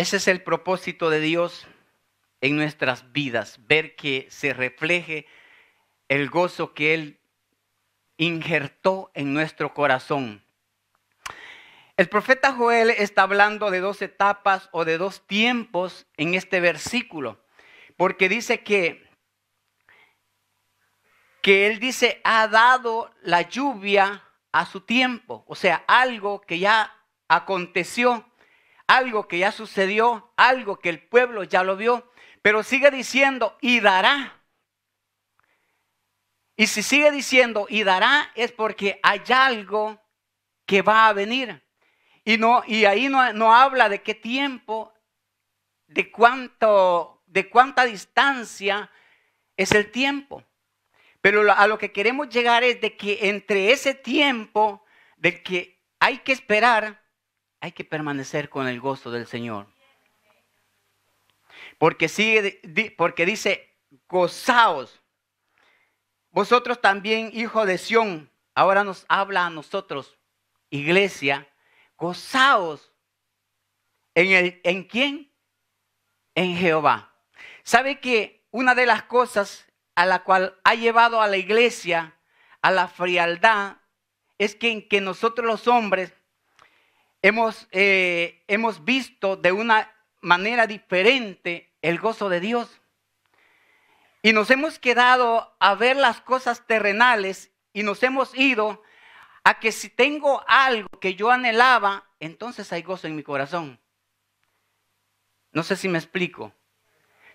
Ese es el propósito de Dios en nuestras vidas, ver que se refleje el gozo que Él injertó en nuestro corazón. El profeta Joel está hablando de dos etapas o de dos tiempos en este versículo, porque dice que Él dice, ha dado la lluvia a su tiempo, o sea, algo que ya aconteció, algo que ya sucedió, algo que el pueblo ya lo vio, pero sigue diciendo, y dará. Y si sigue diciendo, y dará, es porque hay algo que va a venir. Y ahí no habla de qué tiempo, de cuánta distancia es el tiempo. Pero a lo que queremos llegar es de que entre ese tiempo de que hay que esperar, hay que permanecer con el gozo del Señor. Porque dice, gozaos. Vosotros también, hijos de Sión, ahora nos habla a nosotros, iglesia, gozaos. ¿En quién? En Jehová. ¿Sabe que una de las cosas a la cual ha llevado a la iglesia a la frialdad es que nosotros los hombres hemos visto de una manera diferente el gozo de Dios? Y nos hemos quedado a ver las cosas terrenales y nos hemos ido a que si tengo algo que yo anhelaba, entonces hay gozo en mi corazón. No sé si me explico.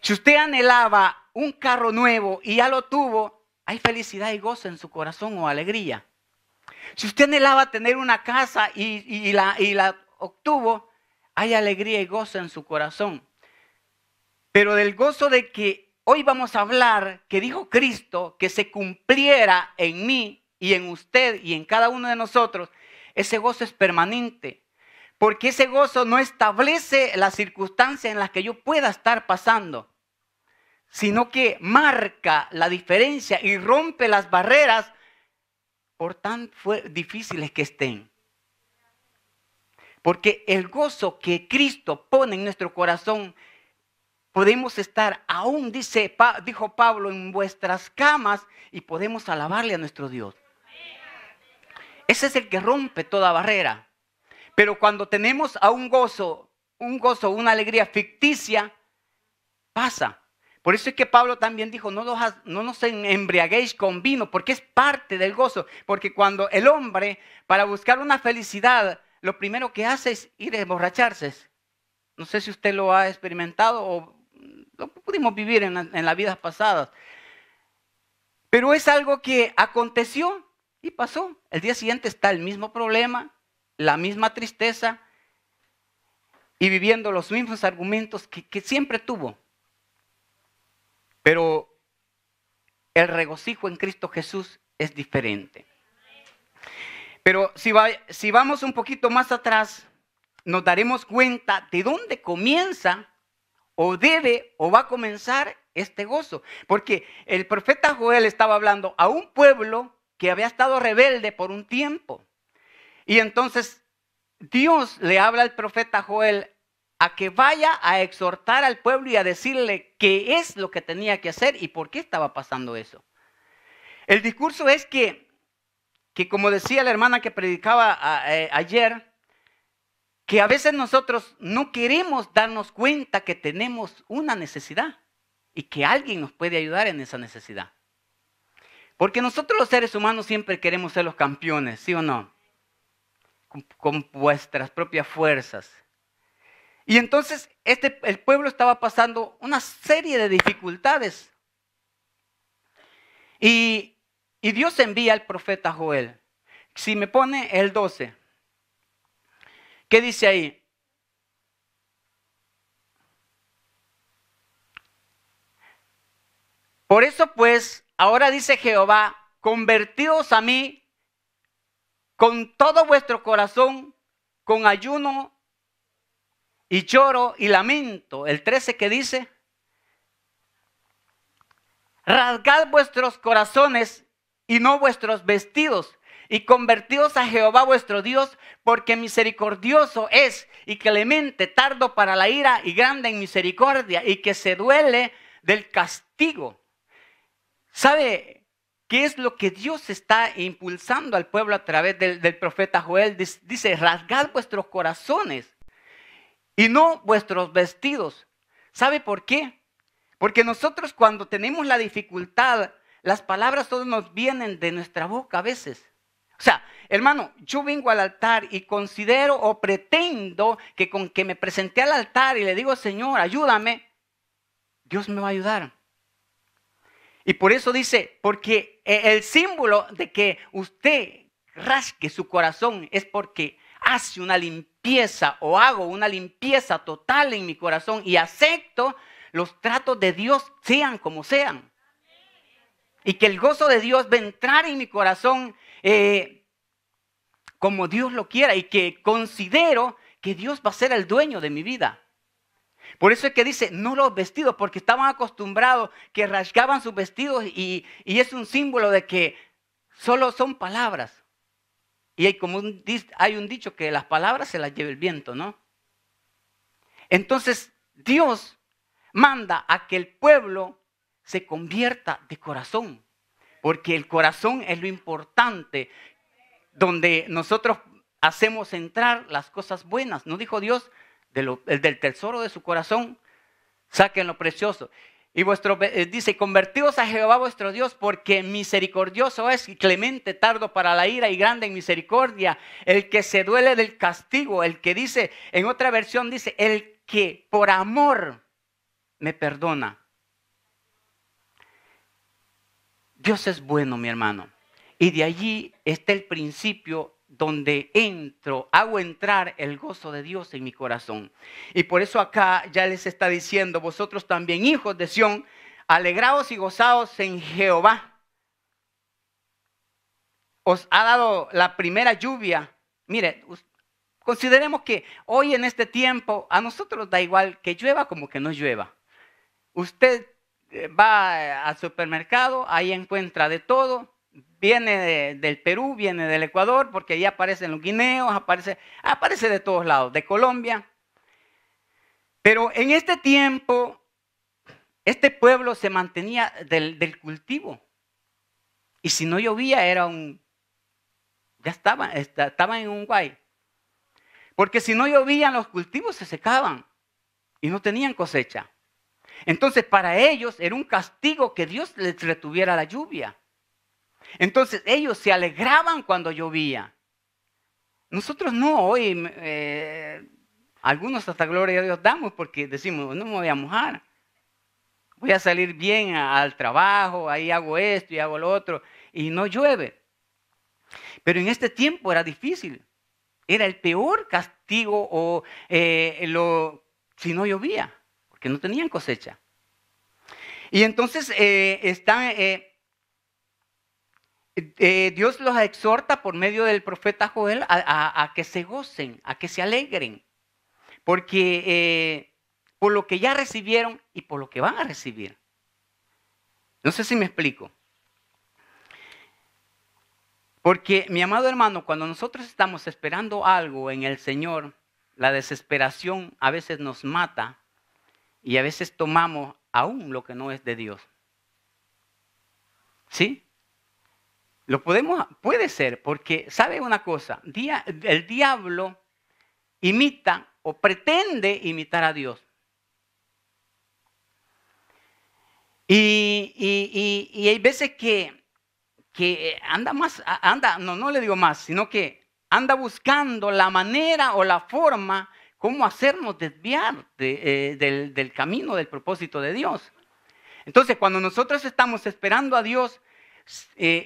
Si usted anhelaba un carro nuevo y ya lo tuvo, hay felicidad y gozo en su corazón o alegría. Si usted anhelaba tener una casa y la obtuvo, hay alegría y gozo en su corazón. Pero del gozo de que hoy vamos a hablar, que dijo Cristo, que se cumpliera en mí y en usted y en cada uno de nosotros, ese gozo es permanente. Porque ese gozo no establece la circunstancia en la que yo pueda estar pasando, sino que marca la diferencia y rompe las barreras por tan difíciles que estén. Porque el gozo que Cristo pone en nuestro corazón, podemos estar aún, dijo Pablo, en vuestras camas y podemos alabarle a nuestro Dios. Ese es el que rompe toda barrera. Pero cuando tenemos a un gozo, una alegría ficticia, pasa. Por eso es que Pablo también dijo, no nos embriaguéis con vino, porque es parte del gozo. Porque cuando el hombre, para buscar una felicidad, lo primero que hace es ir a emborracharse. No sé si usted lo ha experimentado o lo pudimos vivir en las vidas pasadas. Pero es algo que aconteció y pasó. El día siguiente está el mismo problema, la misma tristeza y viviendo los mismos argumentos que siempre tuvo. Pero el regocijo en Cristo Jesús es diferente. Pero si vamos un poquito más atrás, nos daremos cuenta de dónde comienza o debe o va a comenzar este gozo. Porque el profeta Joel estaba hablando a un pueblo que había estado rebelde por un tiempo. Y entonces Dios le habla al profeta Joel a que vaya a exhortar al pueblo y a decirle qué es lo que tenía que hacer y por qué estaba pasando eso. El discurso es que como decía la hermana que predicaba ayer, que a veces nosotros no queremos darnos cuenta que tenemos una necesidad y que alguien nos puede ayudar en esa necesidad. Porque nosotros los seres humanos siempre queremos ser los campeones, ¿sí o no? Con vuestras propias fuerzas. Y entonces el pueblo estaba pasando una serie de dificultades. Y Dios envía al profeta Joel. Si me pone el 12, ¿qué dice ahí? Por eso pues, ahora dice Jehová, convertíos a mí con todo vuestro corazón, con ayuno y lloro y lamento. El 13 que dice, rasgad vuestros corazones y no vuestros vestidos. y convertíos a Jehová vuestro Dios, porque misericordioso es y clemente, tardo para la ira y grande en misericordia, y que se duele del castigo. ¿Sabe qué es lo que Dios está impulsando al pueblo a través del profeta Joel? Dice, rasgad vuestros corazones y no vuestros vestidos. ¿Sabe por qué? Porque nosotros cuando tenemos la dificultad, las palabras todas nos vienen de nuestra boca a veces. O sea, hermano, yo vengo al altar y considero o pretendo que con que me presenté al altar y le digo, Señor, ayúdame, Dios me va a ayudar. Y por eso dice, porque el símbolo de que usted rasgue su corazón es porque hace una limpieza o hago una limpieza total en mi corazón y acepto los tratos de Dios sean como sean. Y que el gozo de Dios va a entrar en mi corazón como Dios lo quiera y que considero que Dios va a ser el dueño de mi vida. Por eso es que dice, no los vestidos, porque estaban acostumbrados que rasgaban sus vestidos y es un símbolo de que solo son palabras. Y hay un dicho que las palabras se las lleva el viento, ¿no? Entonces Dios manda a que el pueblo se convierta de corazón, porque el corazón es lo importante, donde nosotros hacemos entrar las cosas buenas. ¿No dijo Dios? Del tesoro de su corazón saquen lo precioso. Y dice, convertíos a Jehová vuestro Dios, porque misericordioso es y clemente, tardo para la ira y grande en misericordia, el que se duele del castigo, el que dice, en otra versión dice, el que por amor me perdona. Dios es bueno, mi hermano. Y de allí está el principio donde hago entrar el gozo de Dios en mi corazón. Y por eso acá ya les está diciendo, vosotros también, hijos de Sión, alegraos y gozaos en Jehová. Os ha dado la primera lluvia. Mire, consideremos que hoy en este tiempo a nosotros da igual que llueva como que no llueva. Usted va al supermercado, ahí encuentra de todo. Viene del Perú, viene del Ecuador, porque ahí aparecen los guineos, aparece de todos lados, de Colombia. Pero en este tiempo, este pueblo se mantenía del cultivo. Y si no llovía, ya estaban en un guay. Porque si no llovían, los cultivos se secaban y no tenían cosecha. Entonces, para ellos era un castigo que Dios les retuviera la lluvia. Entonces, ellos se alegraban cuando llovía. Nosotros no, hoy algunos hasta gloria a Dios damos porque decimos, no me voy a mojar. Voy a salir bien al trabajo, ahí hago esto y hago lo otro, y no llueve. Pero en este tiempo era difícil. Era el peor castigo si no llovía, porque no tenían cosecha. Y entonces Dios los exhorta por medio del profeta Joel a que se gocen, a que se alegren, porque por lo que ya recibieron y por lo que van a recibir. No sé si me explico. Porque, mi amado hermano, cuando nosotros estamos esperando algo en el Señor, la desesperación a veces nos mata y a veces tomamos aún lo que no es de Dios. ¿Sí? Puede ser, porque sabe una cosa, el diablo imita o pretende imitar a Dios. Y hay veces que no le digo más, sino que anda buscando la manera o la forma cómo hacernos desviar del camino, del propósito de Dios. Entonces, cuando nosotros estamos esperando a Dios,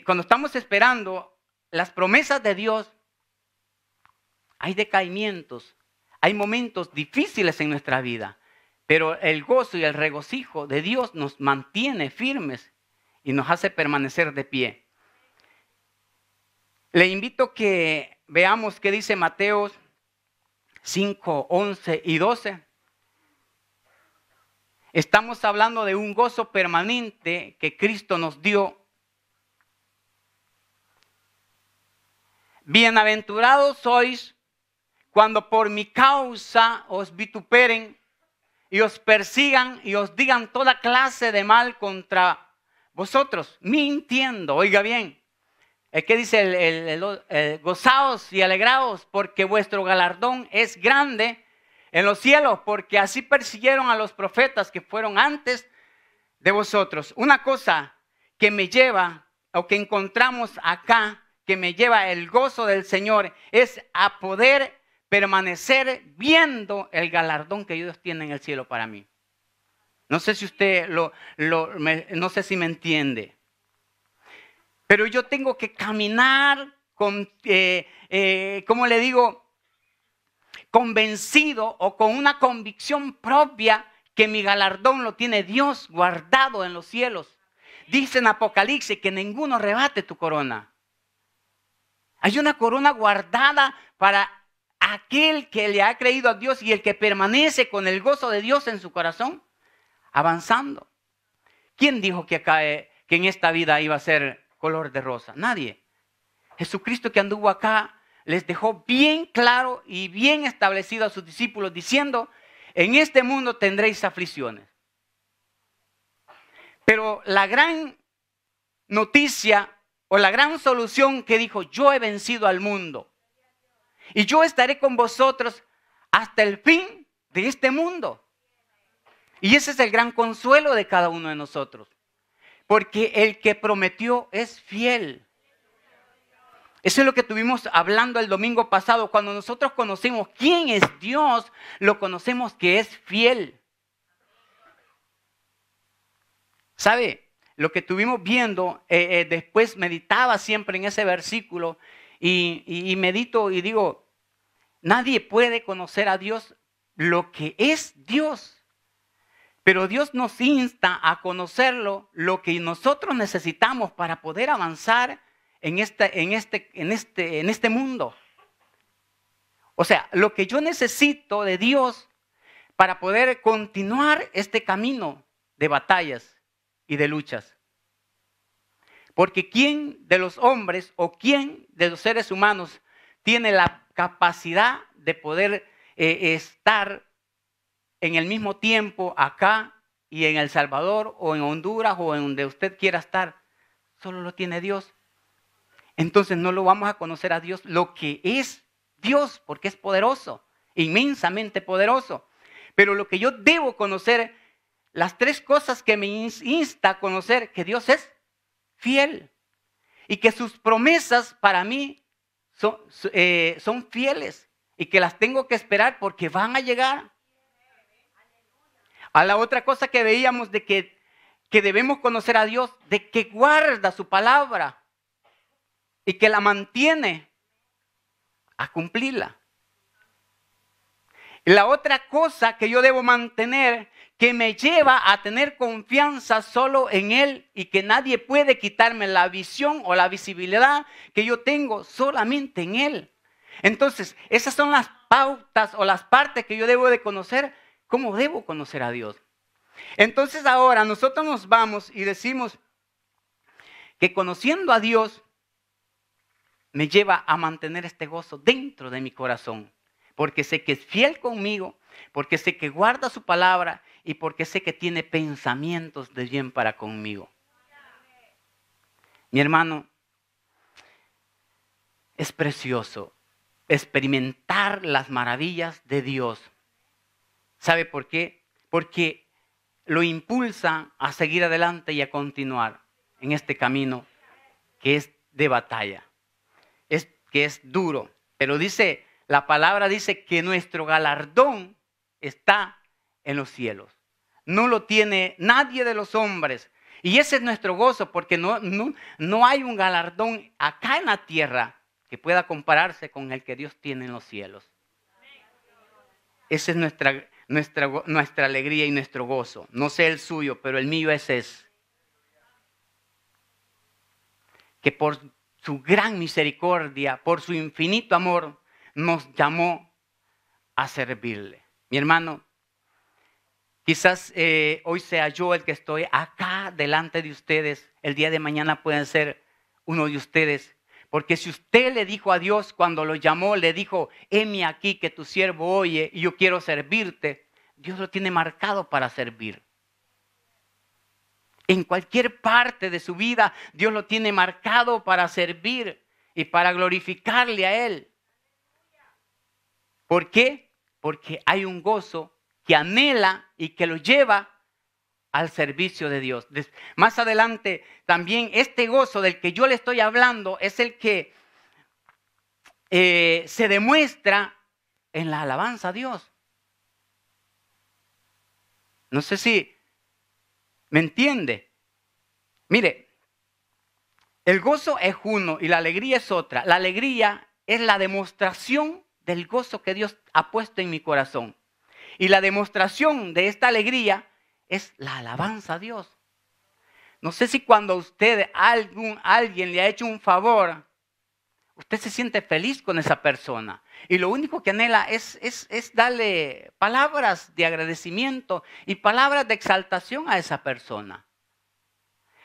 cuando estamos esperando las promesas de Dios, hay decaimientos, hay momentos difíciles en nuestra vida, pero el gozo y el regocijo de Dios nos mantiene firmes y nos hace permanecer de pie. Le invito que veamos qué dice Mateo 5, 11 y 12. Estamos hablando de un gozo permanente que Cristo nos dio. bienaventurados sois cuando por mi causa os vituperen y os persigan y os digan toda clase de mal contra vosotros, mintiendo. Oiga bien, ¿qué dice gozaos y alegraos porque vuestro galardón es grande en los cielos, porque así persiguieron a los profetas que fueron antes de vosotros? Una cosa que me lleva, o que encontramos acá, que me lleva el gozo del Señor, es a poder permanecer viendo el galardón que Dios tiene en el cielo para mí. No sé si usted no sé si me entiende. Pero yo tengo que caminar con, ¿cómo le digo? Convencido o con una convicción propia que mi galardón lo tiene Dios guardado en los cielos. Dice en Apocalipsis que ninguno rebate tu corona. Hay una corona guardada para aquel que le ha creído a Dios y el que permanece con el gozo de Dios en su corazón, avanzando. ¿Quién dijo que en esta vida iba a ser color de rosa? Nadie. Jesucristo, que anduvo acá, les dejó bien claro y bien establecido a sus discípulos diciendo: en este mundo tendréis aflicciones. Pero la gran noticia o la gran solución que dijo: yo he vencido al mundo y yo estaré con vosotros hasta el fin de este mundo. Y ese es el gran consuelo de cada uno de nosotros, porque el que prometió es fiel. Eso es lo que estuvimos hablando el domingo pasado. Cuando nosotros conocemos quién es Dios, lo conocemos que es fiel. ¿Sabe? Lo que estuvimos viendo, después meditaba siempre en ese versículo y medito y digo: nadie puede conocer a Dios lo que es Dios. Pero Dios nos insta a conocerlo, lo que nosotros necesitamos para poder avanzar en este mundo. O sea, lo que yo necesito de Dios para poder continuar este camino de batallas y de luchas. Porque ¿quién de los hombres o quién de los seres humanos tiene la capacidad de poder estar en el mismo tiempo acá y en El Salvador o en Honduras o en donde usted quiera estar? Solo lo tiene Dios. Entonces no lo vamos a conocer a Dios, lo que es Dios, porque es poderoso, inmensamente poderoso. Pero lo que yo debo conocer, las tres cosas que me insta a conocer: que Dios es fiel y que sus promesas para mí son fieles y que las tengo que esperar porque van a llegar. A la otra cosa que veíamos de que debemos conocer a Dios, de que guarda su palabra y que la mantiene a cumplirla. La otra cosa que yo debo mantener, que me lleva a tener confianza solo en Él y que nadie puede quitarme la visión o la visibilidad que yo tengo solamente en Él. Entonces, esas son las pautas o las partes que yo debo de conocer. ¿Cómo debo conocer a Dios? Entonces ahora nosotros nos vamos y decimos que conociendo a Dios me lleva a mantener este gozo dentro de mi corazón. Porque sé que es fiel conmigo, porque sé que guarda su palabra y porque sé que tiene pensamientos de bien para conmigo. Mi hermano, es precioso experimentar las maravillas de Dios. ¿Sabe por qué? Porque lo impulsa a seguir adelante y a continuar en este camino que es de batalla, que es duro. Pero dice, la palabra dice que nuestro galardón está en los cielos. No lo tiene nadie de los hombres. Y ese es nuestro gozo, porque no hay un galardón acá en la tierra que pueda compararse con el que Dios tiene en los cielos. Esa es nuestra alegría y nuestro gozo. No sé el suyo, pero el mío es ese. Que por su gran misericordia, por su infinito amor, nos llamó a servirle. Mi hermano, quizás hoy sea yo el que estoy acá delante de ustedes. El día de mañana pueden ser uno de ustedes. Porque si usted le dijo a Dios cuando lo llamó, le dijo, heme aquí que tu siervo oye y yo quiero servirte, Dios lo tiene marcado para servir. En cualquier parte de su vida, Dios lo tiene marcado para servir y para glorificarle a Él. ¿Por qué? Porque hay un gozo que anhela y que lo lleva al servicio de Dios. Más adelante, también este gozo del que yo le estoy hablando es el que se demuestra en la alabanza a Dios. No sé si me entiende. Mire, el gozo es uno y la alegría es otra. La alegría es la demostración del gozo que Dios ha puesto en mi corazón. Y la demostración de esta alegría es la alabanza a Dios. No sé si cuando alguien le ha hecho un favor, usted se siente feliz con esa persona. Y lo único que anhela es darle palabras de agradecimiento y palabras de exaltación a esa persona.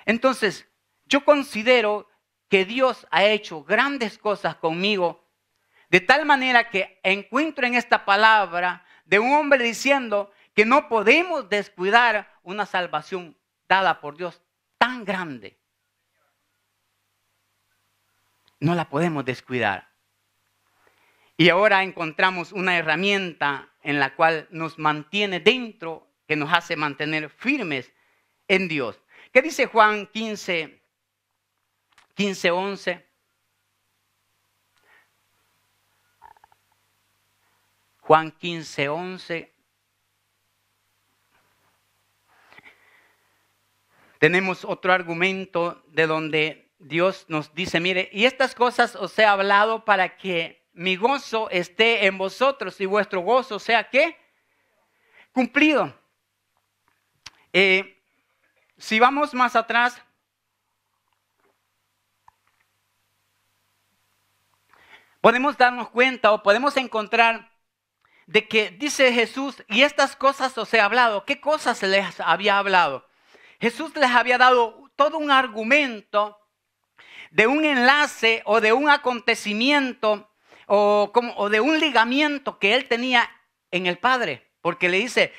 Entonces, yo considero que Dios ha hecho grandes cosas conmigo, de tal manera que encuentro en esta palabra de un hombre diciendo que no podemos descuidar una salvación dada por Dios tan grande. No la podemos descuidar. Y ahora encontramos una herramienta en la cual nos mantiene dentro, que nos hace mantener firmes en Dios. ¿Qué dice Juan 15:11? Juan 15:11. Tenemos otro argumento de donde Dios nos dice, mire, y estas cosas os he hablado para que mi gozo esté en vosotros y vuestro gozo sea, ¿qué? Cumplido. Si vamos más atrás, podemos darnos cuenta o podemos encontrar de que dice Jesús, y estas cosas os he hablado. ¿Qué cosas se les había hablado? Jesús les había dado todo un argumento de un enlace o de un acontecimiento o de un ligamiento que él tenía en el Padre. Porque le dice,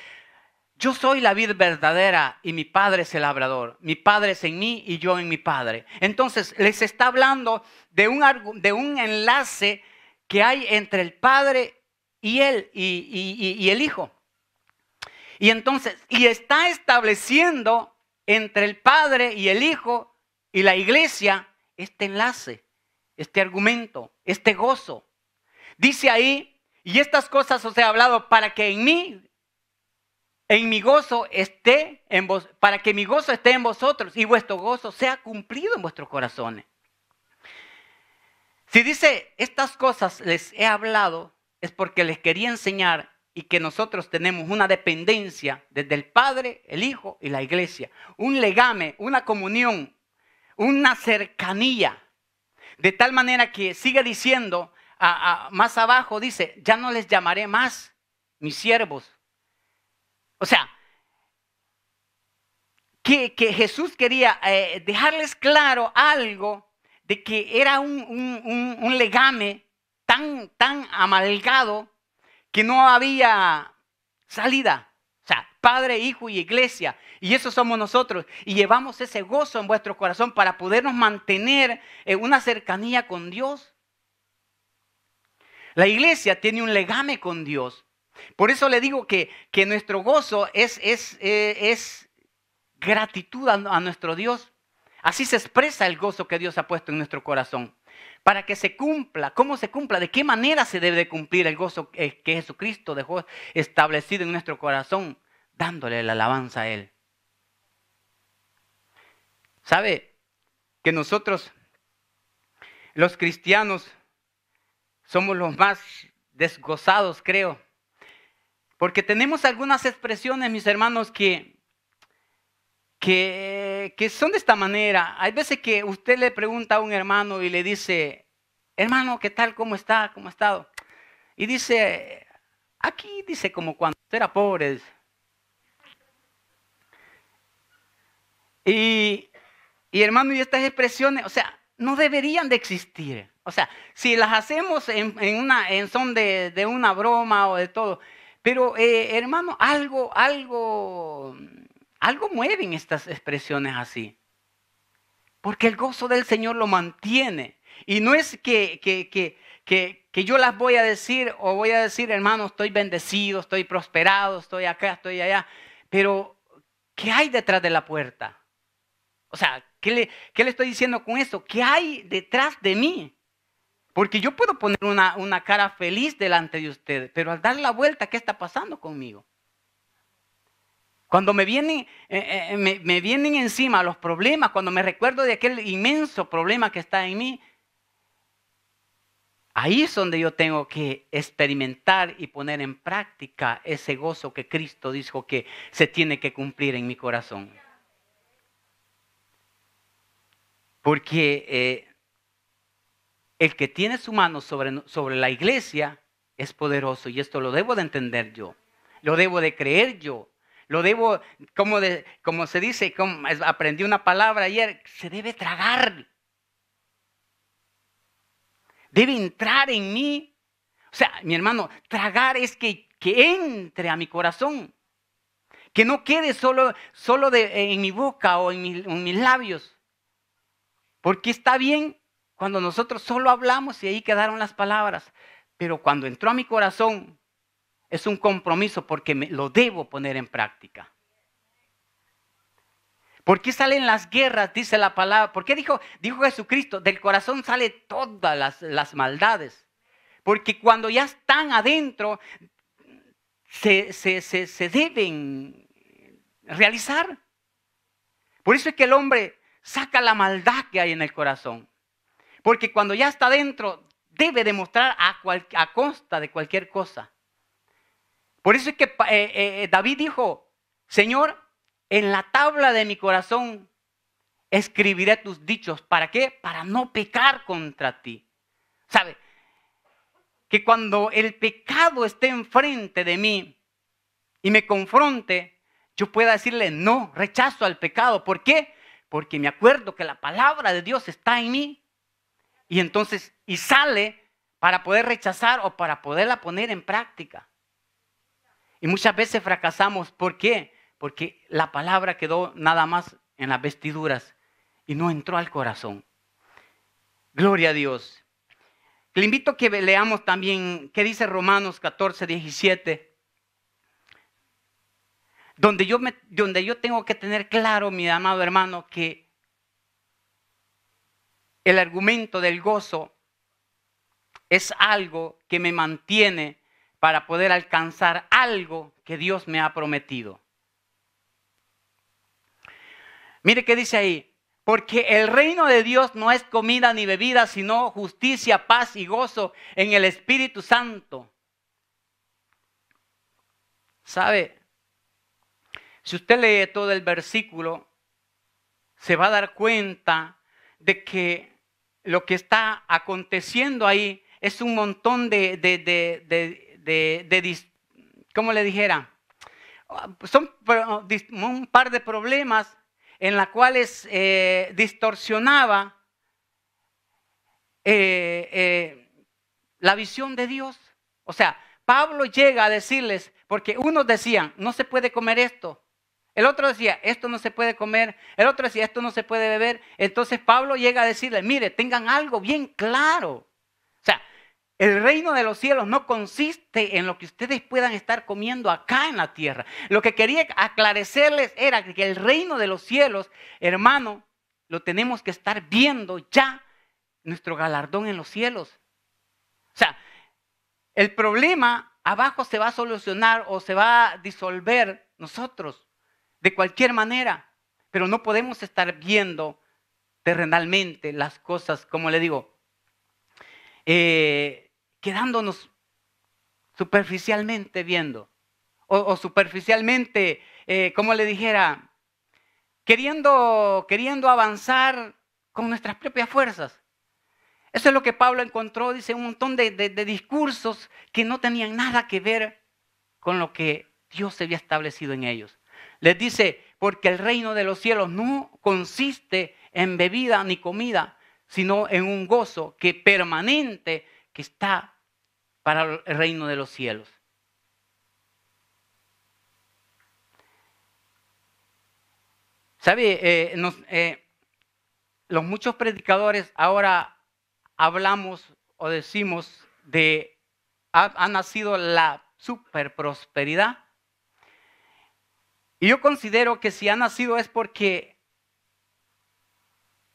yo soy la vid verdadera y mi Padre es el labrador. Mi Padre es en mí y yo en mi Padre. Entonces les está hablando de un enlace que hay entre el Padre y él y el Hijo. Y entonces, y está estableciendo entre el Padre y el Hijo y la iglesia este enlace, este argumento, este gozo. Dice ahí, y estas cosas os he hablado para que en mi gozo esté en vos, para que mi gozo esté en vosotros y vuestro gozo sea cumplido en vuestros corazones. Si dice, estas cosas les he hablado, es porque les quería enseñar y que nosotros tenemos una dependencia desde el Padre, el Hijo y la iglesia. Un legame, una comunión, una cercanía. De tal manera que sigue diciendo, más abajo dice, ya no les llamaré más mis siervos. O sea, que Jesús quería dejarles claro algo de que era un legame tan amalgado que no había salida. O sea, Padre, Hijo y Iglesia. Y eso somos nosotros. Y llevamos ese gozo en vuestro corazón para podernos mantener en una cercanía con Dios. La iglesia tiene un legame con Dios. Por eso le digo que nuestro gozo es gratitud a nuestro Dios. Así se expresa el gozo que Dios ha puesto en nuestro corazón. Para que se cumpla, ¿cómo se cumpla? ¿De qué manera se debe de cumplir el gozo que Jesucristo dejó establecido en nuestro corazón? Dándole la alabanza a Él. ¿Sabe que nosotros, los cristianos, somos los más desgozados, creo? Porque tenemos algunas expresiones, mis hermanos, que son de esta manera. Hay veces que usted le pregunta a un hermano y le dice, hermano, ¿qué tal? ¿Cómo está? ¿Cómo ha estado? Y dice, aquí dice como cuando era pobre. Y hermano, y estas expresiones, o sea, no deberían de existir. O sea, si las hacemos en son de una broma o de todo. Pero, hermano, algo mueven estas expresiones así. Porque el gozo del Señor lo mantiene. Y no es que yo las voy a decir o voy a decir, hermano, estoy bendecido, estoy prosperado, estoy acá, estoy allá. Pero, ¿qué hay detrás de la puerta? O sea, ¿qué le estoy diciendo con eso? ¿Qué hay detrás de mí? Porque yo puedo poner una cara feliz delante de ustedes, pero al dar la vuelta, ¿qué está pasando conmigo? Cuando me vienen encima los problemas, cuando me recuerdo de aquel inmenso problema que está en mí, ahí es donde yo tengo que experimentar y poner en práctica ese gozo que Cristo dijo que se tiene que cumplir en mi corazón. Porque el que tiene su mano sobre la iglesia es poderoso y esto lo debo de entender yo, lo debo de creer yo. Lo debo, como se dice, aprendí una palabra ayer, se debe tragar. Debe entrar en mí. O sea, mi hermano, tragar es que entre a mi corazón. Que no quede solo en mi boca o en mis labios. Porque está bien cuando nosotros solo hablamos y ahí quedaron las palabras. Pero cuando entró a mi corazón, es un compromiso porque lo debo poner en práctica. ¿Por qué salen las guerras? Dice la palabra. ¿Por qué dijo Jesucristo? Del corazón salen todas las maldades. Porque cuando ya están adentro, se deben realizar. Por eso es que el hombre saca la maldad que hay en el corazón. Porque cuando ya está adentro, debe demostrar a costa de cualquier cosa. Por eso es que David dijo, Señor, en la tabla de mi corazón escribiré tus dichos. ¿Para qué? Para no pecar contra ti. ¿Sabe? Que cuando el pecado esté enfrente de mí y me confronte, yo pueda decirle no, rechazo al pecado. ¿Por qué? Porque me acuerdo que la palabra de Dios está en mí. Y entonces, y sale para poder rechazar o para poderla poner en práctica. Y muchas veces fracasamos. ¿Por qué? Porque la palabra quedó nada más en las vestiduras y no entró al corazón. Gloria a Dios. Le invito a que leamos también qué dice Romanos 14, 17. Donde yo tengo que tener claro, mi amado hermano, que el argumento del gozo es algo que me mantiene para poder alcanzar algo que Dios me ha prometido. Mire qué dice ahí. Porque el reino de Dios no es comida ni bebida, sino justicia, paz y gozo en el Espíritu Santo. ¿Sabe? Si usted lee todo el versículo, se va a dar cuenta de que lo que está aconteciendo ahí es un montón ¿cómo le dijera? Son un par de problemas en las cuales distorsionaba la visión de Dios. O sea, Pablo llega a decirles, porque unos decían, no se puede comer esto. El otro decía, esto no se puede comer. El otro decía, esto no se puede beber. Entonces Pablo llega a decirles, mire, tengan algo bien claro. O sea, el reino de los cielos no consiste en lo que ustedes puedan estar comiendo acá en la tierra. Lo que quería aclarecerles era que el reino de los cielos, hermano, lo tenemos que estar viendo ya, nuestro galardón en los cielos. O sea, el problema abajo se va a solucionar o se va a disolver nosotros de cualquier manera, pero no podemos estar viendo terrenalmente las cosas, como le digo, quedándonos superficialmente viendo o superficialmente, como le dijera, queriendo avanzar con nuestras propias fuerzas. Eso es lo que Pablo encontró, dice, un montón de discursos que no tenían nada que ver con lo que Dios había establecido en ellos. Les dice, porque el reino de los cielos no consiste en bebida ni comida, sino en un gozo que permanente que está para el reino de los cielos. ¿Sabe? Los muchos predicadores ahora hablamos o decimos de ha nacido la super prosperidad. Y yo considero que si ha nacido es porque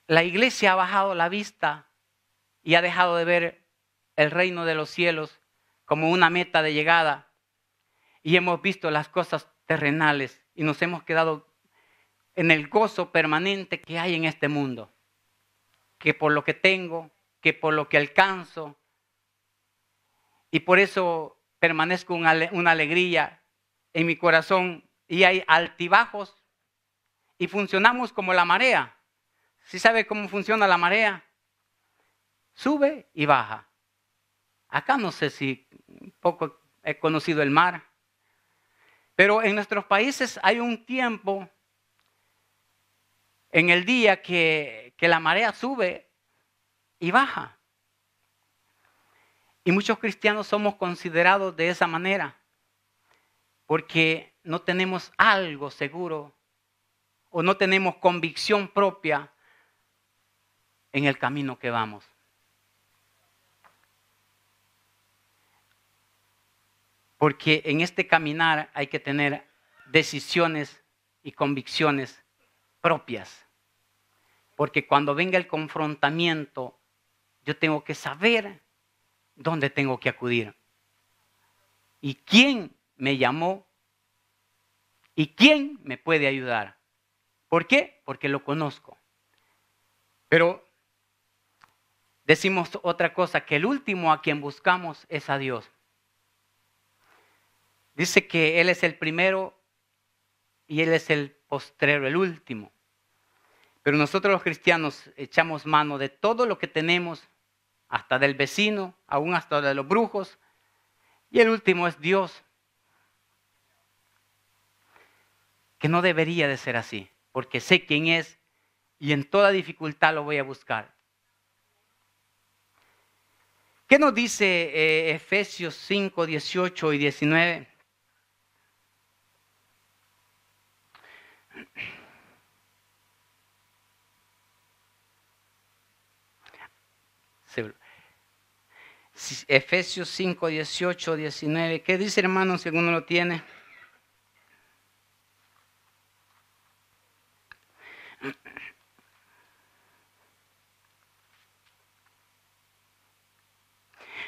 la iglesia ha bajado la vista y ha dejado de ver el reino de los cielos como una meta de llegada. Y hemos visto las cosas terrenales y nos hemos quedado en el gozo permanente que hay en este mundo. Que por lo que tengo, que por lo que alcanzo. Y por eso permanezco una alegría en mi corazón. Y hay altibajos y funcionamos como la marea. ¿Sí sabe cómo funciona la marea? Sube y baja. Acá no sé si poco he conocido el mar. Pero en nuestros países hay un tiempo en el día que la marea sube y baja. Y muchos cristianos somos considerados de esa manera. Porque no tenemos algo seguro o no tenemos convicción propia en el camino que vamos. Porque en este caminar hay que tener decisiones y convicciones propias. Porque cuando venga el confrontamiento, yo tengo que saber dónde tengo que acudir. Y quién me llamó y quién me puede ayudar. ¿Por qué? Porque lo conozco. Pero decimos otra cosa, que el último a quien buscamos es a Dios. Dice que Él es el primero y Él es el postrero, el último. Pero nosotros los cristianos echamos mano de todo lo que tenemos, hasta del vecino, aún hasta de los brujos. Y el último es Dios. Que no debería de ser así, porque sé quién es y en toda dificultad lo voy a buscar. ¿Qué nos dice Efesios 5, 18 y 19? Efesios 5, 18, 19. ¿Qué dice, hermano, si alguno lo tiene?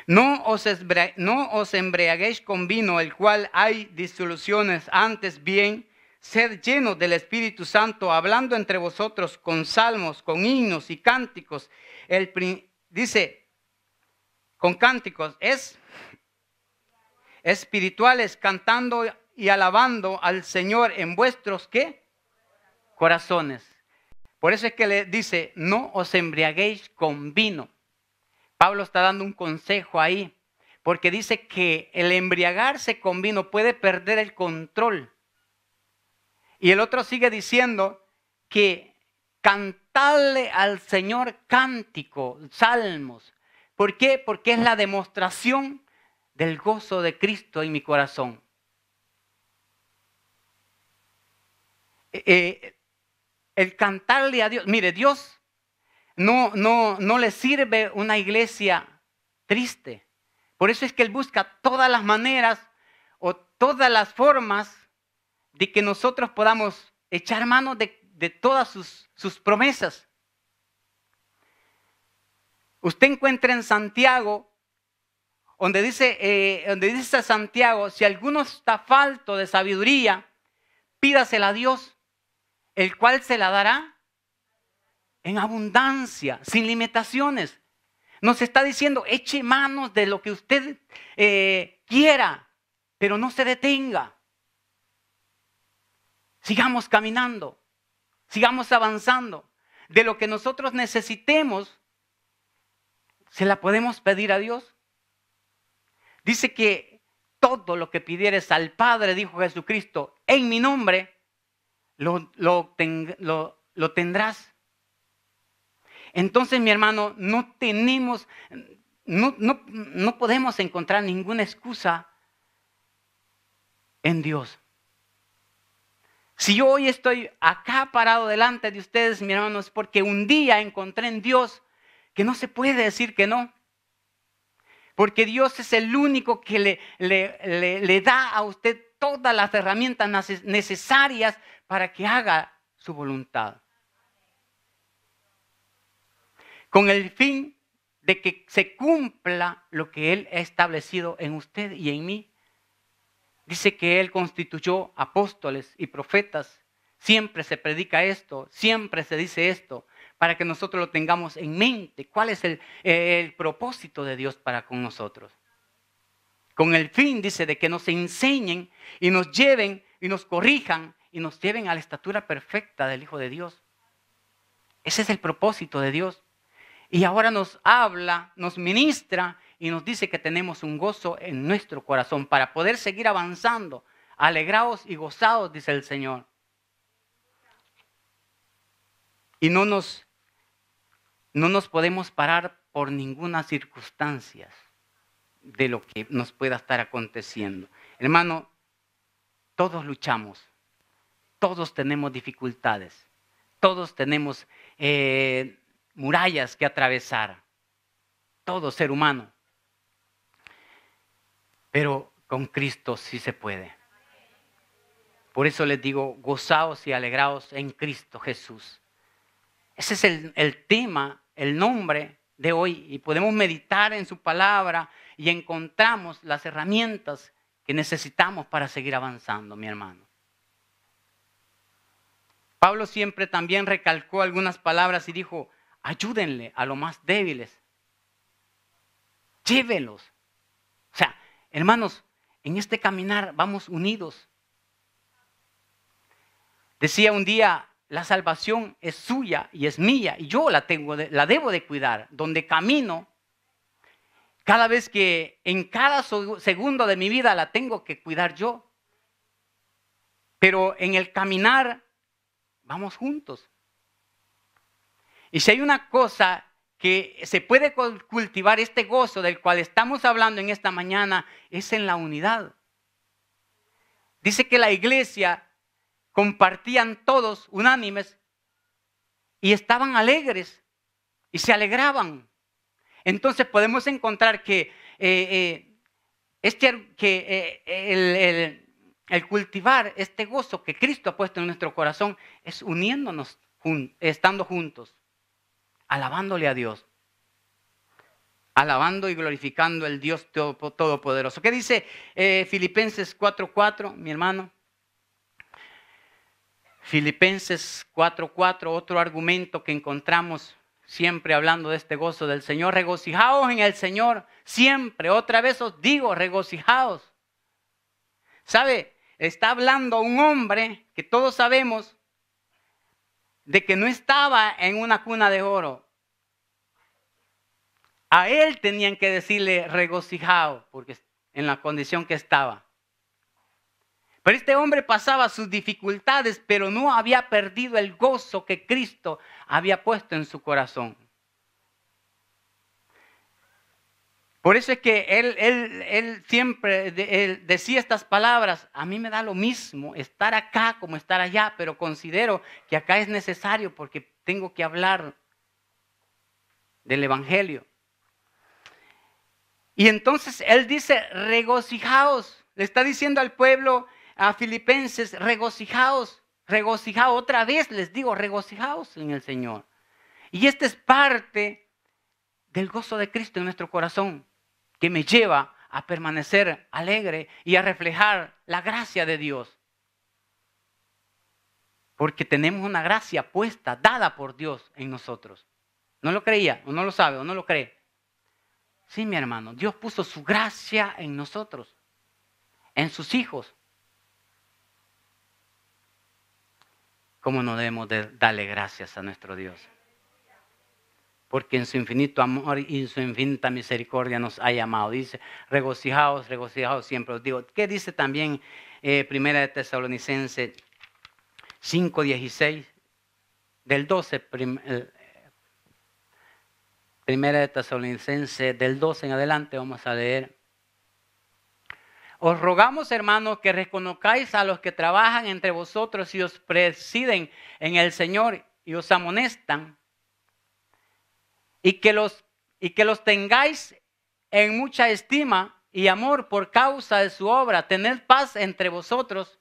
No os embriaguéis con vino, el cual hay disoluciones, antes bien, sed llenos del Espíritu Santo, hablando entre vosotros con salmos, con himnos y cánticos. Dice, con cánticos, es espirituales, cantando y alabando al Señor en vuestros, ¿qué? Corazones. Por eso es que le dice, no os embriaguéis con vino. Pablo está dando un consejo ahí, porque dice que el embriagarse con vino puede perder el control. Y el otro sigue diciendo que cantarle al Señor cántico, salmos. ¿Por qué? Porque es la demostración del gozo de Cristo en mi corazón. El cantarle a Dios, mire, Dios no le sirve una iglesia triste. Por eso es que Él busca todas las maneras o todas las formas de que nosotros podamos echar mano de todas sus promesas. Usted encuentra en Santiago, donde dice Santiago, si alguno está falto de sabiduría, pídasela a Dios, el cual se la dará en abundancia, sin limitaciones. Nos está diciendo, eche manos de lo que usted quiera, pero no se detenga. Sigamos caminando, sigamos avanzando. De lo que nosotros necesitemos, ¿se la podemos pedir a Dios? Dice que todo lo que pidieres al Padre, dijo Jesucristo, en mi nombre, lo tendrás. Entonces, mi hermano, no podemos encontrar ninguna excusa en Dios. Si yo hoy estoy acá parado delante de ustedes, mi hermano, es porque un día encontré en Dios que no se puede decir que no. Porque Dios es el único que le da a usted todas las herramientas necesarias para que haga su voluntad. Con el fin de que se cumpla lo que Él ha establecido en usted y en mí. Dice que Él constituyó apóstoles y profetas. Siempre se predica esto, siempre se dice esto, para que nosotros lo tengamos en mente. ¿Cuál es el propósito de Dios para con nosotros? Con el fin, dice, de que nos enseñen y nos lleven y nos corrijan y nos lleven a la estatura perfecta del Hijo de Dios. Ese es el propósito de Dios. Y ahora nos habla, nos ministra y nos dice que tenemos un gozo en nuestro corazón para poder seguir avanzando. Alegraos y gozaos, dice el Señor. Y no nos podemos parar por ninguna circunstancia de lo que nos pueda estar aconteciendo. Hermano, todos luchamos, todos tenemos dificultades, todos tenemos murallas que atravesar, todo ser humano. Pero con Cristo sí se puede. Por eso les digo, gozaos y alegraos en Cristo Jesús. Ese es el tema, el nombre de hoy. Y podemos meditar en su palabra y encontramos las herramientas que necesitamos para seguir avanzando, mi hermano. Pablo siempre también recalcó algunas palabras y dijo, ayúdenle a los más débiles. Llévelos. O sea, hermanos, en este caminar vamos unidos. Decía un día, la salvación es suya y es mía y yo la debo de cuidar. Donde camino, cada vez que en cada segundo de mi vida la tengo que cuidar yo. Pero en el caminar vamos juntos. Y si hay una cosa que se puede cultivar este gozo del cual estamos hablando en esta mañana, es en la unidad. Dice que la iglesia compartían todos unánimes y estaban alegres y se alegraban. Entonces podemos encontrar que el cultivar este gozo que Cristo ha puesto en nuestro corazón es uniéndonos, estando juntos, alabándole a Dios, alabando y glorificando al Dios Todopoderoso. ¿Qué dice Filipenses 4:4, mi hermano? Filipenses 4:4, otro argumento que encontramos siempre hablando de este gozo del Señor. Regocijaos en el Señor siempre. Otra vez os digo, regocijaos. ¿Sabe? Está hablando un hombre que todos sabemos de que no estaba en una cuna de oro. A él tenían que decirle regocijado porque en la condición que estaba. Pero este hombre pasaba sus dificultades, pero no había perdido el gozo que Cristo había puesto en su corazón. Por eso es que él siempre decía estas palabras, a mí me da lo mismo estar acá como estar allá, pero considero que acá es necesario porque tengo que hablar del Evangelio. Y entonces él dice, regocijaos, le está diciendo al pueblo, a Filipenses, regocijaos, regocijaos, otra vez les digo, regocijaos en el Señor. Y esta es parte del gozo de Cristo en nuestro corazón, que me lleva a permanecer alegre y a reflejar la gracia de Dios. Porque tenemos una gracia puesta, dada por Dios en nosotros. ¿No lo creía? ¿O no lo sabe? ¿O no lo cree? Sí, mi hermano, Dios puso su gracia en nosotros, en sus hijos. ¿Cómo no debemos de darle gracias a nuestro Dios? Porque en su infinito amor y en su infinita misericordia nos ha llamado. Dice, regocijaos, regocijaos siempre. Os digo, ¿qué dice también Primera de Tesalonicenses 5:16? Del 12, Primera de Tesalonicenses del 2 en adelante vamos a leer. Os rogamos, hermanos, que reconozcáis a los que trabajan entre vosotros y os presiden en el Señor y os amonestan, y que los tengáis en mucha estima y amor por causa de su obra. Tened paz entre vosotros.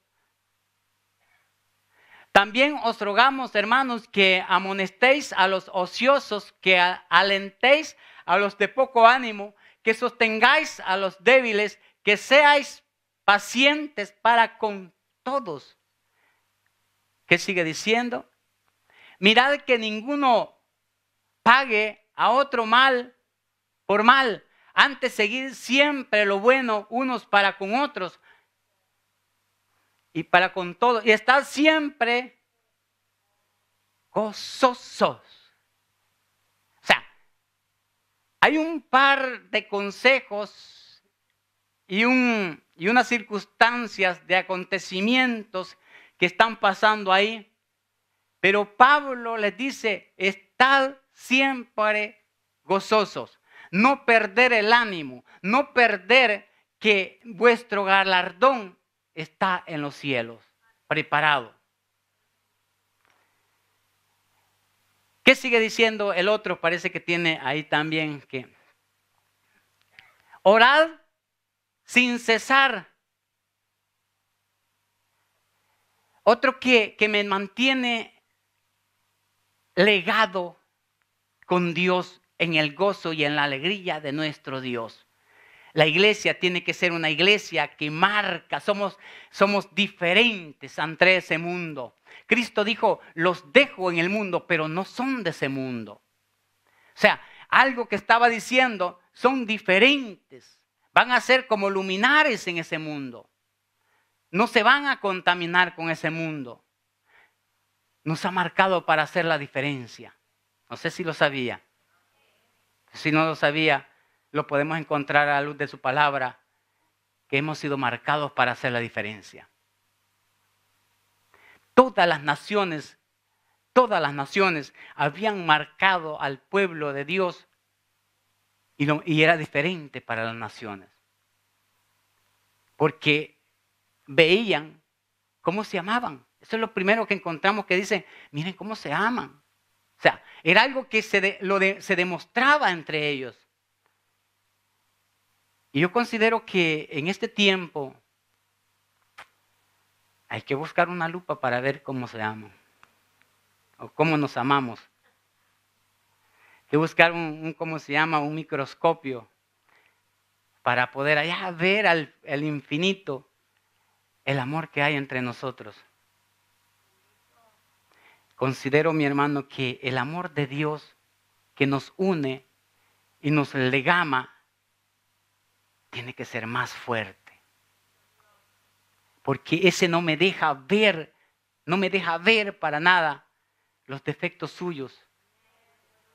También os rogamos, hermanos, que amonestéis a los ociosos, que alentéis a los de poco ánimo, que sostengáis a los débiles, que seáis pacientes para con todos. ¿Qué sigue diciendo? Mirad que ninguno pague a otro mal por mal, antes seguir siempre lo bueno unos para con otros y para con todos, y estar siempre gozosos. O sea, hay un par de consejos y unas circunstancias de acontecimientos que están pasando ahí, pero Pablo les dice, estad siempre gozosos, no perder el ánimo, no perder que vuestro galardón está en los cielos, preparado. ¿Qué sigue diciendo el otro? Parece que tiene ahí también que orad sin cesar. Otro que me mantiene legado con Dios en el gozo y en la alegría de nuestro Dios. La iglesia tiene que ser una iglesia que marca, somos diferentes ante ese mundo. Cristo dijo, los dejo en el mundo, pero no son de ese mundo. O sea, algo que estaba diciendo, son diferentes. Van a ser como luminares en ese mundo. No se van a contaminar con ese mundo. Nos ha marcado para hacer la diferencia. No sé si lo sabía. Si no lo sabía, lo podemos encontrar a la luz de su palabra, que hemos sido marcados para hacer la diferencia. Todas las naciones habían marcado al pueblo de Dios y era diferente para las naciones. Porque veían cómo se amaban. Eso es lo primero que encontramos que dice, miren cómo se aman. O sea, era algo que se demostraba entre ellos. Y yo considero que en este tiempo hay que buscar una lupa para ver cómo se aman o cómo nos amamos. Hay que buscar ¿cómo se llama? Un microscopio para poder allá ver al infinito el amor que hay entre nosotros. Considero, mi hermano, que el amor de Dios que nos une y nos legama tiene que ser más fuerte. Porque ese no me deja ver para nada los defectos suyos.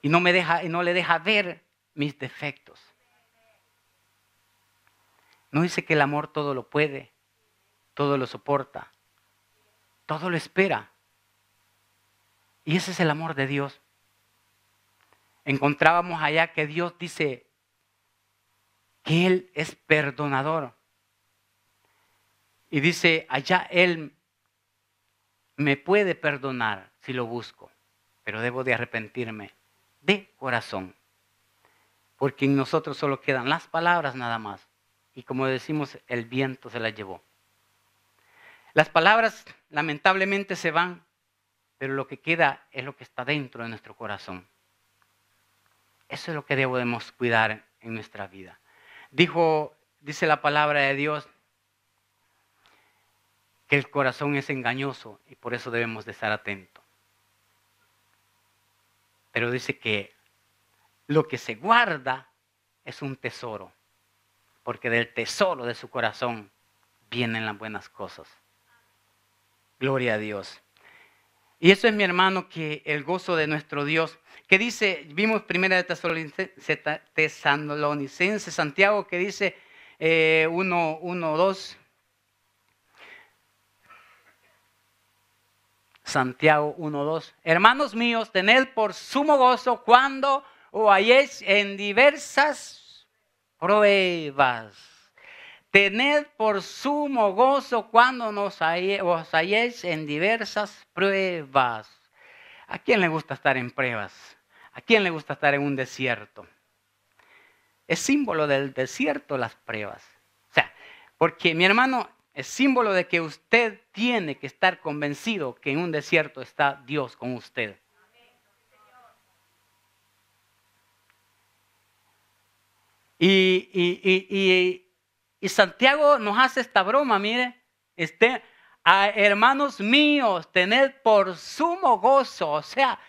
Y no le deja ver mis defectos. No dice que el amor todo lo puede, todo lo soporta, todo lo espera. Y ese es el amor de Dios. Encontrábamos allá que Dios dice que Él es perdonador. Y dice, allá Él me puede perdonar si lo busco, pero debo de arrepentirme de corazón. Porque en nosotros solo quedan las palabras nada más. Y como decimos, el viento se las llevó. Las palabras lamentablemente se van, pero lo que queda es lo que está dentro de nuestro corazón. Eso es lo que debemos cuidar en nuestra vida. Dice la palabra de Dios que el corazón es engañoso y por eso debemos de estar atentos. Pero dice que lo que se guarda es un tesoro, porque del tesoro de su corazón vienen las buenas cosas. Gloria a Dios. Y eso es, mi hermano, que el gozo de nuestro Dios, que dice, vimos primera de Tesalonicenses, Santiago, que dice 1:2. Santiago 1:2. Hermanos míos, tened por sumo gozo cuando os halléis en diversas pruebas. Tened por sumo gozo cuando os halléis en diversas pruebas. ¿A quién le gusta estar en pruebas? ¿A quién le gusta estar en un desierto? Es símbolo del desierto las pruebas. O sea, porque mi hermano, es símbolo de que usted tiene que estar convencido que en un desierto está Dios con usted. Y Santiago nos hace esta broma, mire, hermanos míos, tened por sumo gozo, o sea,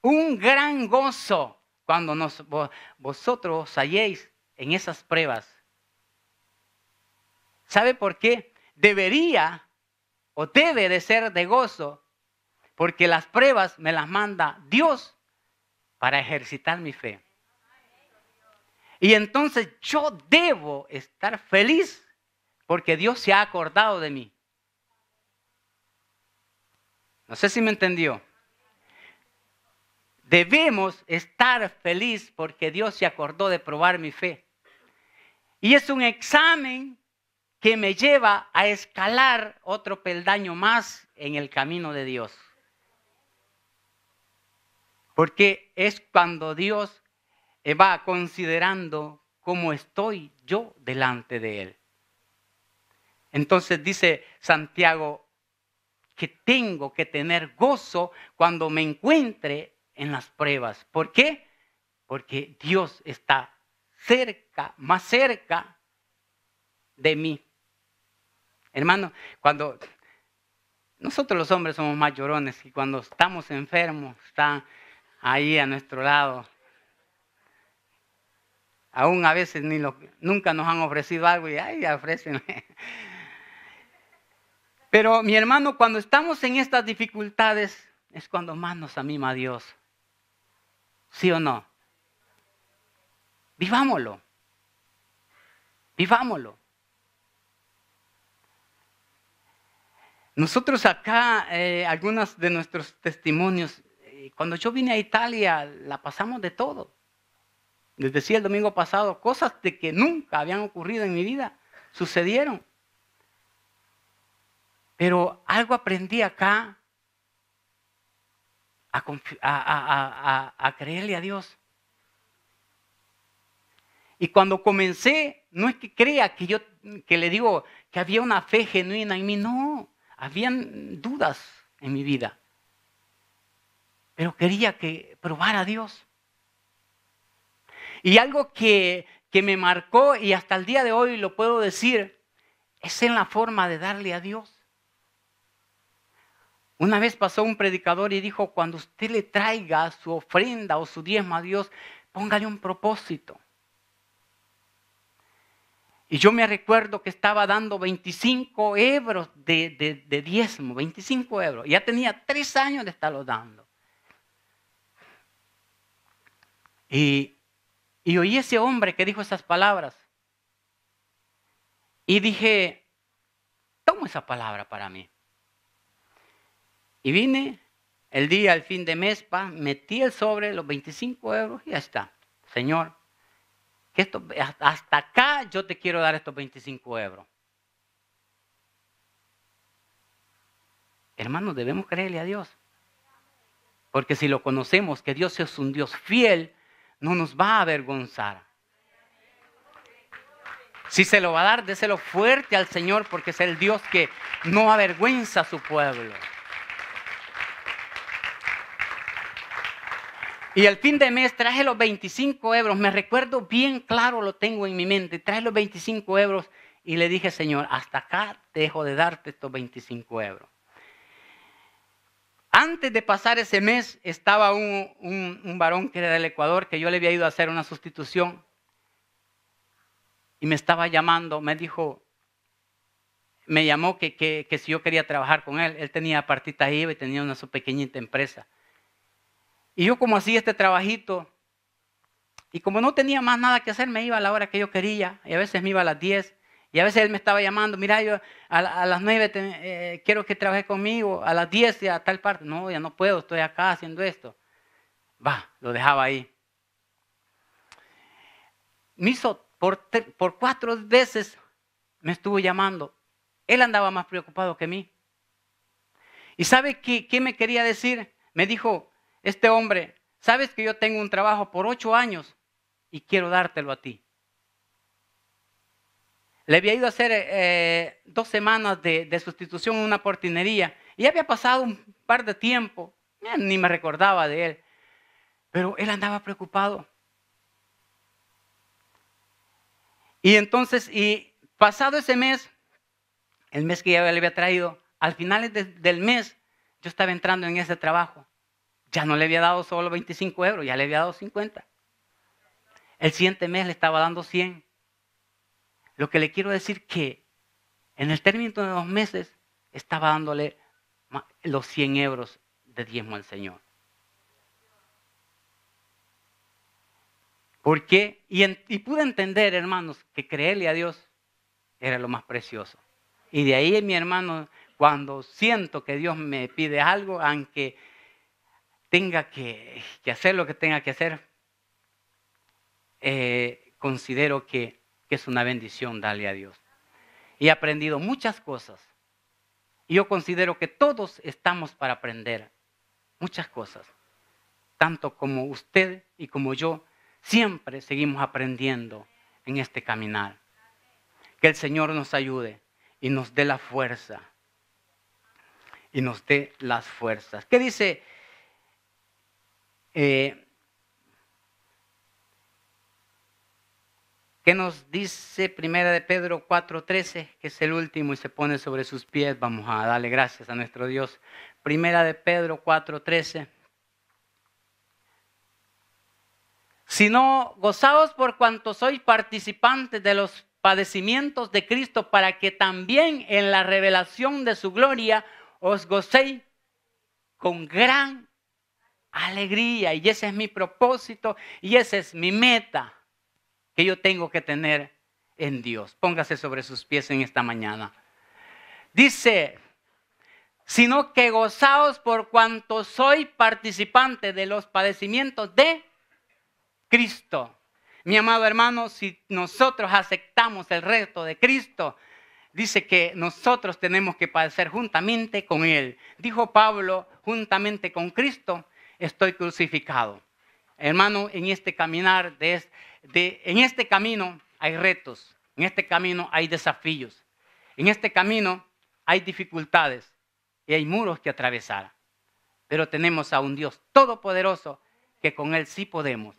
un gran gozo cuando vosotros os halléis en esas pruebas. ¿Sabe por qué? Debería o debe de ser de gozo, porque las pruebas me las manda Dios para ejercitar mi fe. Y entonces yo debo estar feliz porque Dios se ha acordado de mí. No sé si me entendió. Debemos estar feliz porque Dios se acordó de probar mi fe. Y es un examen que me lleva a escalar otro peldaño más en el camino de Dios. Porque es cuando Dios va considerando cómo estoy yo delante de Él. Entonces dice Santiago que tengo que tener gozo cuando me encuentre en las pruebas. ¿Por qué? Porque Dios está cerca, más cerca de mí. Hermano, cuando nosotros los hombres somos más llorones y cuando estamos enfermos, están ahí a nuestro lado. Aún a veces nunca nos han ofrecido algo y ay, ofrécenme. Pero mi hermano, cuando estamos en estas dificultades es cuando más nos anima Dios. ¿Sí o no? Vivámoslo. Vivámoslo. Nosotros acá, algunos de nuestros testimonios, cuando yo vine a Italia, la pasamos de todo. Les decía el domingo pasado, cosas de que nunca habían ocurrido en mi vida, sucedieron. Pero algo aprendí acá a creerle a Dios. Y cuando comencé, no es que crea que le digo que había una fe genuina en mí, no, habían dudas en mi vida. Pero quería probar a Dios. Y algo que me marcó y hasta el día de hoy lo puedo decir, es en la forma de darle a Dios. Una vez pasó un predicador y dijo, cuando usted le traiga su ofrenda o su diezmo a Dios, póngale un propósito. Y yo me recuerdo que estaba dando 25 euros de diezmo, 25 euros. Ya tenía 3 años de estarlo dando. Y oí ese hombre que dijo esas palabras. Y dije, tomo esa palabra para mí. Y vine el fin de mes, metí el sobre, los 25 euros y ya está. Señor, que hasta acá yo te quiero dar estos 25 euros. Hermanos, debemos creerle a Dios. Porque si lo conocemos, que Dios es un Dios fiel, no nos va a avergonzar. Si se lo va a dar, déselo fuerte al Señor, porque es el Dios que no avergüenza a su pueblo. Y al fin de mes traje los 25 euros. Me recuerdo bien claro, lo tengo en mi mente. Traje los 25 euros y le dije, Señor, hasta acá dejo de darte estos 25 euros. Antes de pasar ese mes, estaba un varón que era del Ecuador, que yo le había ido a hacer una sustitución. Y me estaba llamando, me llamó que si yo quería trabajar con él. Él tenía partitas IVA y tenía su pequeñita empresa. Y yo como hacía este trabajito, y como no tenía más nada que hacer, me iba a la hora que yo quería, y a veces me iba a las 10, y a veces él me estaba llamando, mira, yo a las 9 quiero que trabaje conmigo, a las 10 a tal parte. No, ya no puedo, estoy acá haciendo esto. Lo dejaba ahí. me hizo por 4 veces me estuvo llamando. Él andaba más preocupado que mí. ¿Y sabe qué me quería decir? Me dijo este hombre, sabes que yo tengo un trabajo por 8 años y quiero dártelo a ti. Le había ido a hacer 2 semanas de sustitución en una portinería y había pasado un par de tiempo, ni me recordaba de él, pero él andaba preocupado. Y entonces, pasado ese mes, el mes que ya le había traído, al final del mes, yo estaba entrando en ese trabajo. Ya no le había dado solo 25 euros, ya le había dado 50. El siguiente mes le estaba dando 100. Lo que le quiero decir que en el término de 2 meses estaba dándole los 100 euros de diezmo al Señor. ¿Por qué? Y pude entender, hermanos, que creerle a Dios era lo más precioso. Y de ahí, mi hermano, cuando siento que Dios me pide algo, aunque tenga que hacer lo que tenga que hacer, considero que es una bendición darle a Dios. He aprendido muchas cosas. Y yo considero que todos estamos para aprender muchas cosas. Tanto como usted y como yo, siempre seguimos aprendiendo en este caminar. Que el Señor nos ayude y nos dé la fuerza. Y nos dé las fuerzas. ¿Qué dice? ¿Qué nos dice Primera de Pedro 4:13? Que es el último y se pone sobre sus pies. Vamos a darle gracias a nuestro Dios. Primera de Pedro 4:13. Sino gozaos por cuanto sois participantes de los padecimientos de Cristo, para que también en la revelación de su gloria os gocéis con gran alegría. Y ese es mi propósito y esa es mi meta que yo tengo que tener en Dios. Póngase sobre sus pies en esta mañana. Dice, sino que gozaos por cuanto sois participantes de los padecimientos de Cristo. Mi amado hermano, si nosotros aceptamos el reto de Cristo, dice que nosotros tenemos que padecer juntamente con Él. Dijo Pablo, juntamente con Cristo estoy crucificado. Hermano, en este caminar, en este camino hay retos, en este camino hay desafíos, en este camino hay dificultades y hay muros que atravesar. Pero tenemos a un Dios todopoderoso que con Él sí podemos.